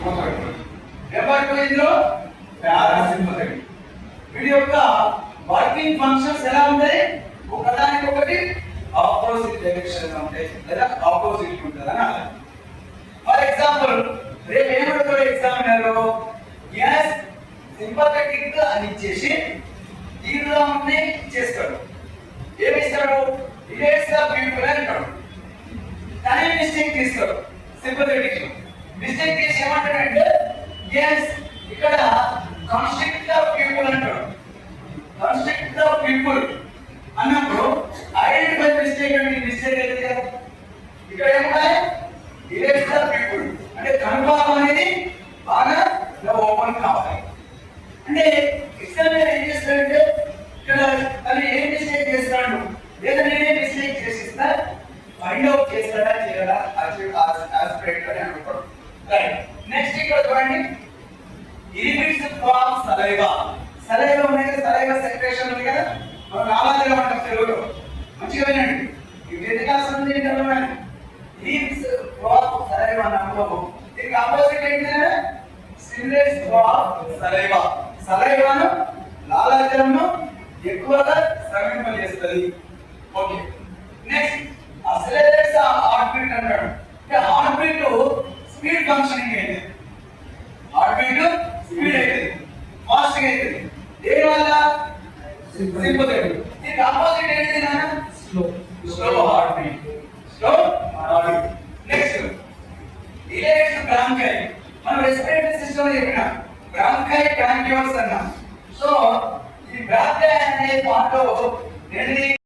Number 2 ఇందులో parasympathetic. వీటి యొక్క వర్కింగ్ ఫంక్షన్స్ ఎలా ఉంటాయి? ఒకదానికొకటి ఆపోజిట్ డైరెక్షన్ లో ఉంటాయి లేదా ఆపోజిట్ ఉంటుంది అని అర్థం. ఫర్ ఎగ్జాంపుల్ రేపు ఏమడుగుతారు ఎగ్జామినర్? ఎస్ సింపథటిక్ అని ఇచ్చేసి దీనిలో ఉండి ఇచ్చేస్తాడు. ఏమి ఇస్తాడు? రిలేట్స్ ద పీపుల్ అని అంటాడు. కానీ మిస్టేక్ తీస్తాడు. సింపథటిక్ మిస్టేక్ చేసి ఏమంటాడంటే ఎస్ ఇక్కడ కన్స్ట్రక్ట్ ద పీపుల్ అంటాడు. కన్స్ట్రక్ట్ ద పీపుల్ అన్నప్పుడు ఐడెంటిఫై మిస్టేక్ అంటే మిస్టేక్ అయితే కదా. ఇక్కడ ఏమున్నాయి? రిలేట్స్ ద పీపుల్ అంటే కన్ఫర్మ్ అనేది బాగా ఓపెన్ కావాలి. అంటే ఎగ్జామినర్ ఏం చేస్తాడంటే ఇక్కడ తను ఏం మిస్టేక్ చేస్తాడు లేదా నేనే మిస్టేక్ చేసిస్తా ఫైండ్ అవుట్ చేస్తాడా చేయడా ఆస్పెక్ట్ అని అనుకోవడం. రైట్. నెక్స్ట్ ఇక్కడ చూడండి, ఇరిబిట్స్ ఫ్రమ్ సలైవా. సలైవా ఉన్నాయి కదా, సలైవా సెక్రేషన్ ఉంది కదా, మనం రావాలిగా ఉంటాం తెలుగులో. మంచిగా వినండి. ఈ వ్యత్యాసం ఉంది ఏంటంటే ఇరిబిట్స్ ఫ్రమ్ సలైవా అన్నప్పుడు దీనికి ఆపోజిట్ ఏంటంటే స్టిమ్యులేట్స్ ఫ్రమ్ సలైవా. సలైవాను లాలాజలంను ఎక్కువగా స్రవింపజేస్తుంది. ఓకే. నెక్స్ట్ అసలరేట్స్ హార్ట్ బీట్ అంటాడు. అంటే హార్ట్ బీట్ స్పీడ్ ఫంక్షనింగ్ అయితే హార్ట్ బీట్ స్పీడ్ అయితే ఫాస్ట్ గా అయితే దేని వల్ల? సింపథటిక్. దీనికి ఆపోజిట్ ఏంటి నాన్న? Slow heart beat. Slow heart beat. Next relates bronchi. మనం రెస్పిరేటరీ సిస్టమ్ చెప్పినా బ్రాంకై ట్రాంక్యూల్స్ అన్నాం. సో ఈ బ్రాంకై అనే పార్ట్